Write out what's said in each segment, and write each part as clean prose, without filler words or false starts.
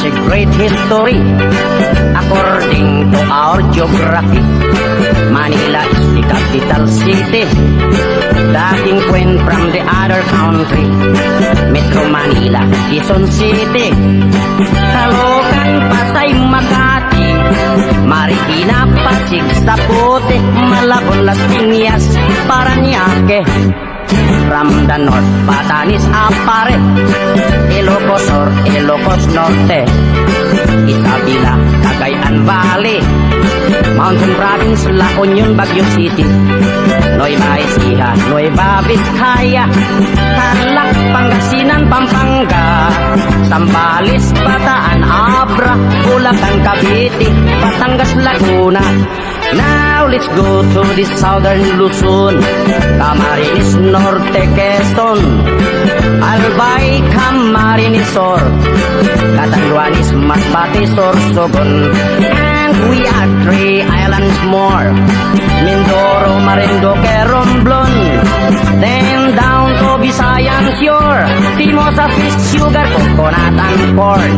a great history. According to our geography, Manila is the capital city. Dating Queen from the other country, Metro Manila, Quezon City, Caloocan, Pasay, Makati, Marikina, Pasig, Zapote, Malabon, Las Piñas, Parañaque. From the north, Batanes, Apare, Ilocos Sur, Ilocos Norte, Isabela, Cagayan Valley, Mountain Province, La Union, Baguio City, Nueva Ecija, Nueva Vizcaya, Tarlac, Pangasinan, Pampanga, Zambales, Bataan, Abra, Bulacan, Cavite, Batangas, Laguna. Now let's go to the southern Luzon, Camarines Norte, Quezon, Albay, Camarines Sur, Catanduanes, Masbate, Sorsogon, and we are 3 islands more, Mindoro, Marinduque, Romblon, then down to Visayan shore, Timosa, fish, sugar, coconut, and corn.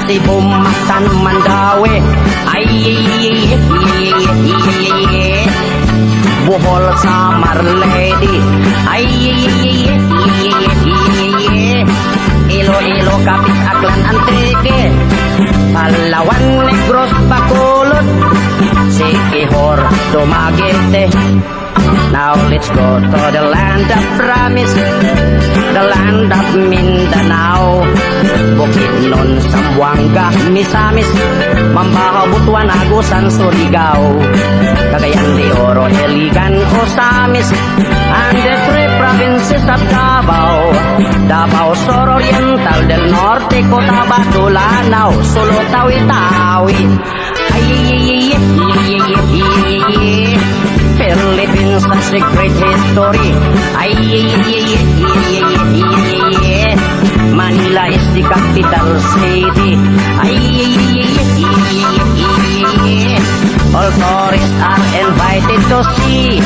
Cebu, Mactan, Mandaue, Bohol, Samar, Leyte, Iloilo, Capiz, Aklan, Antique, Palawan, Negros, Bacolod, Siquijor, Dumaguete. Now let's go to the land of promise, the land of Mindanao, Bukidnon, Zamboanga, Misamis, Mambaho, Butuan, Agusan, Surigao, Cagayan de Oro, Iligan, Osamis, and the 3 provinces of Davao, Davao Sur, Oriental del Norte, Cotabato, Lanao, Sulu, Tawi-Tawi, Philippines has a great history. Manila is the capital city. All tourists are invited to see.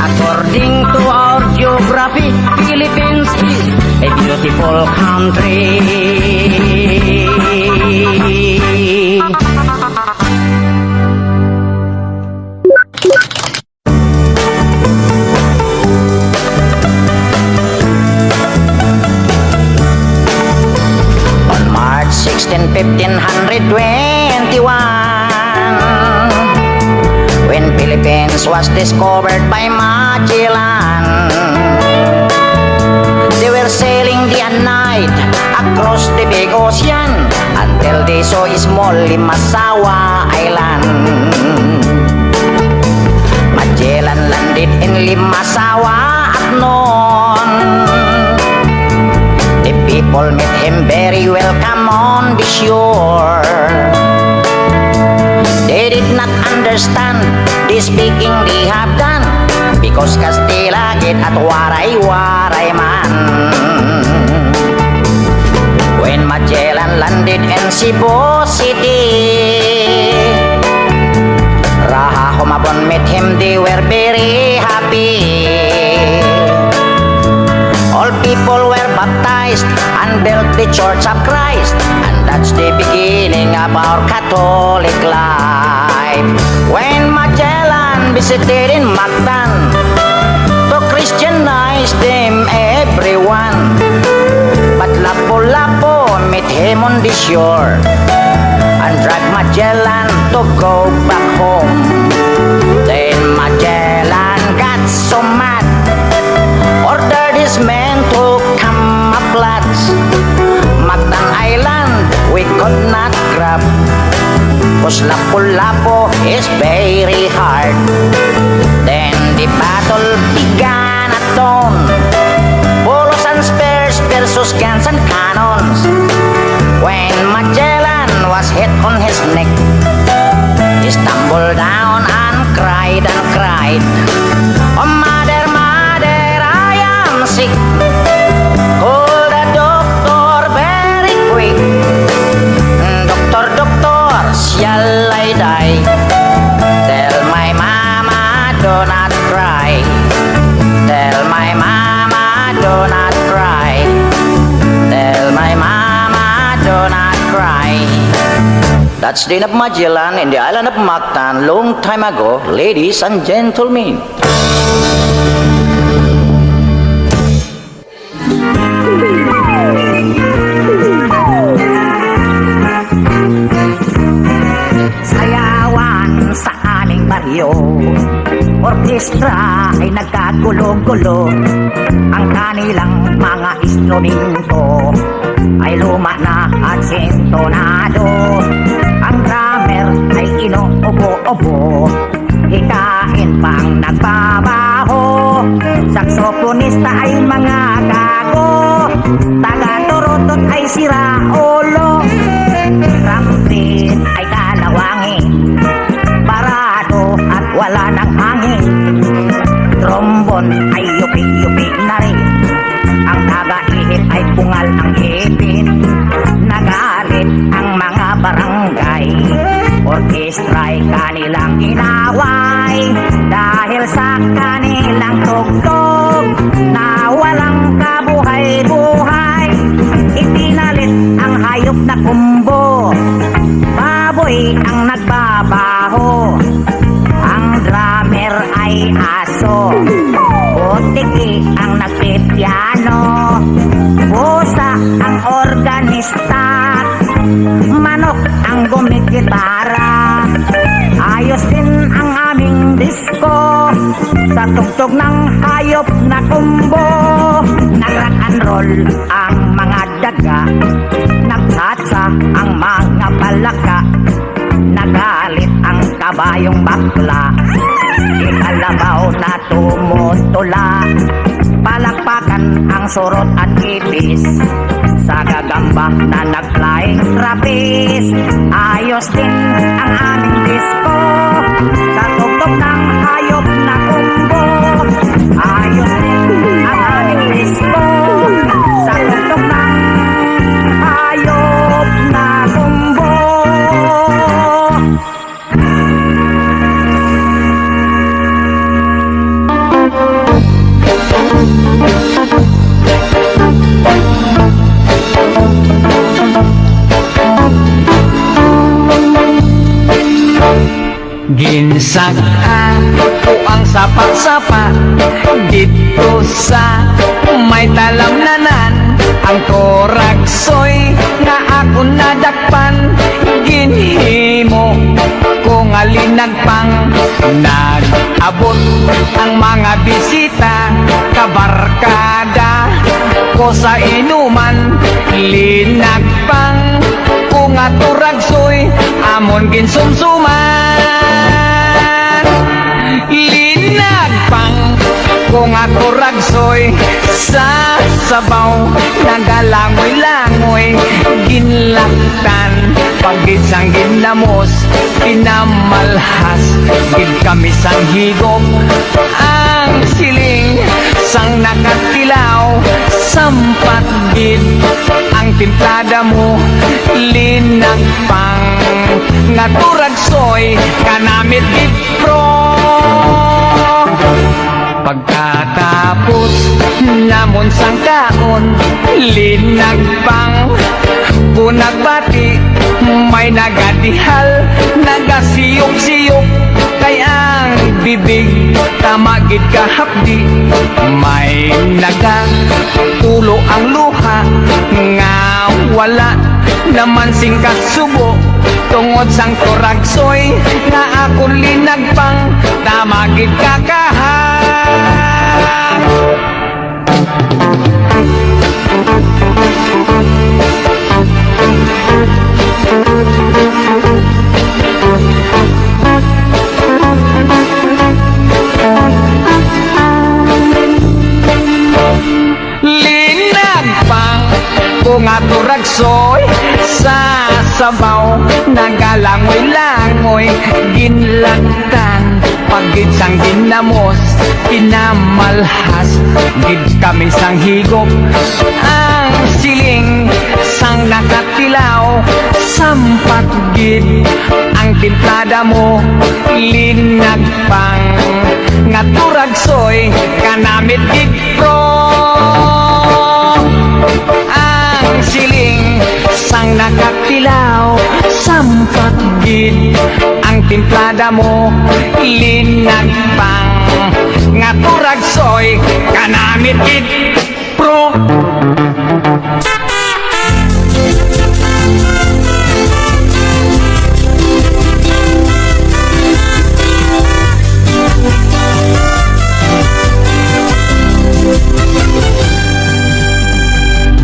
According to our geography, Philippines is a beautiful country. On March 16, 1521, when Philippines was discovered by Magellan, they were sailing day and night across the big ocean until they saw a small Limasawa Island. Magellan landed in Limasawa at noon. The people met him very welcome on the shore. They did not understand the speaking they have done, because Castilla get at waray-waray man. When Magellan landed in Cebu City, Raha Humabon met him, they were very happy. All people were baptized and built the Church of Christ, and that's the beginning of our Catholic life. When Magellan visited in Mactan to Christianize them everyone, but Lapu-Lapu met him on the shore and dragged Magellan to go back home. Then Magellan got so mad, ordered his men to come up flats. Mactan Island we could not grab, cause Lapu-Lapu is very hard. Then the battle began at dawn, bolos and spears versus guns and cannons. When Magellan was hit on his neck, he stumbled down and cried and cried, "Oh mother, mother, I am sick. Call the doctor very quick. Doctor, doctor, shall I die? Tell my mama do not cry. Tell my mama do not cry." That's Dane of Magellan in the island of Mactan long time ago, ladies and gentlemen. Sayawan sa aning baryo, orkestra ay nagkagulo-gulo. Ang kanilang mga instrumento ay luma na at sintonado. Ang drummer ay inuubo-ubo, hikain pang nagbabaho. Saksoponista ay mga gago, taga-turutot ay sira-ulo. Trumpet ay kalawangin, parado at wala ng hangin. Trombone ay yupi-yupi na rin, ang taga-ihip ay pungal ang ipin. Nagalit ang mga barangay, orkestra ay kanilang inaway. Dahil sa kanilang tugtog na walang kabuhay-buhay, ipinalit ang hayop na kumbo, baboy ang nagbabaho. Ang drummer ay aso, butiki ang nagpipiano, pusa ang organista, manok ang gumigitara. Ayos din ang aming disco sa tugtog ng hayop na kumbo. Nag-rock and roll ang mga daga, nagtatsa ang mga palaka. Nagalit ang kabayong bakla, ikalabaw na tumutula. Palakpakan ang surot at ipis, sa gagamba na nag-flying trapeze. Ayos din ang aming disco sa tugtog ng hayop na kumbo. Ayos din ang aming disco sa tugtog ng hayop na kumbo. Ginsagaan ko ang sapa-sapa dito sa may talamnanan. Ang toragsoy nga ako nadakpan, ginhimo ko nga linagpang. Nag-abot ang mga bisita, kabarkada ko sa inuman. Linagpang ko nga turagsoy, amon ginsumsuman. Linagpang ko nga turagsoy, sa sabaw nagalangoy-langoy. Ginlaktan pagid sang ginlamos, pinamalhas gid kami sang higop. Ang siling sang nakatilaw, sampat gid ang timplada mo. Linagpang nga turagsoy, kanamit gid pro. Pagkatapos namon sang kaon, linagpang kung nagbati, may nagadihal, nagasiyok-siyok. Kay ang bibig tamagid kahapdi, may nagatulo ang luha, nga wala naman sing kasubo. Tungod sang turagsoy nga akong linagpang, tamagid kakahan. Linagpang ko nga turagsoy, sa sabaw nagalangoy-langoy. Ginlaktan pagid sang ginamos, pinamalhas gid kami sang higop. Ang siling sang nakatilaw, sampat gid ang timplada mo. Linagpang nga turagsoy, kanamit gid pro. Ang siling sang nakatilaw, sampat gid ang timplada mo linagpang nga turag soy kanamit gid pro.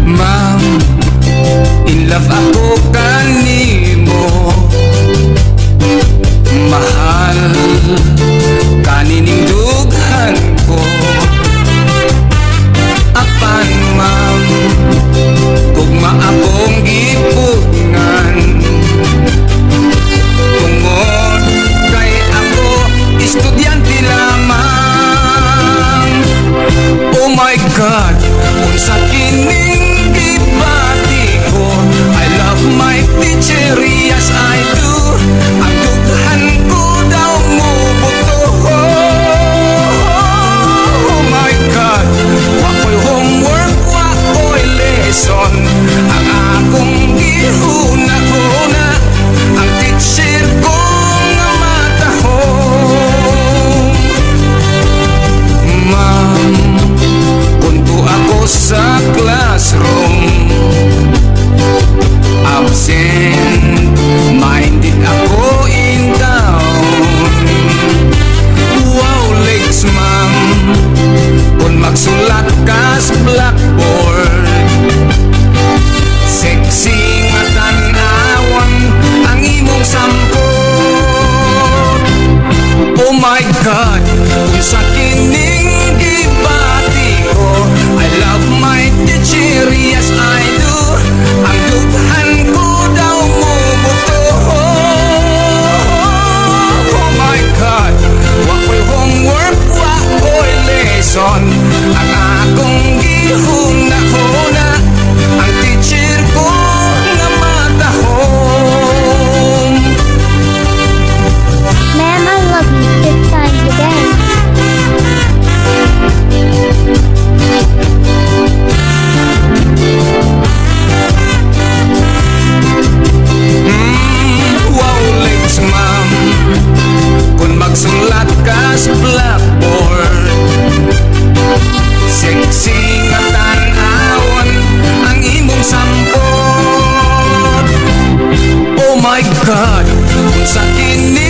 Ma'am, in love ako kanimo. Mahal kanining dughan ko. Apan ma'am, tugma akong gipugngan. Tungod kay ako estudyante lamang. Oh my God, unsa kining gibati ko? I love my teacher, yes I do. Ang dughan ko daw mo buto. Oh my God, wako'y homework, wako'y lesson. Ang akong gihuna-huna, ang teacher ko nga matahong. Ma'am, kunto ako sa classroom, absent minded ako in down. Wow legs ma'am, kung magsulat ka sa blackboard, sexy nga tanawan ang imong sampot. Oh my God, kung sa kining gibati ko, I love my teacher, yes I do. Ang dughan ko daw mo buto. Oh my God, wako'y homework, wako'y lesson. Ang akong gihuna-huna, ang teacher ko nga matahong. Ma'am, I love you. It's time to dance. Wow legs ma'am, kung magsulat ka sa blackboard, sexy nga tanawan ang imong sampot. Oh my God, kung sa kini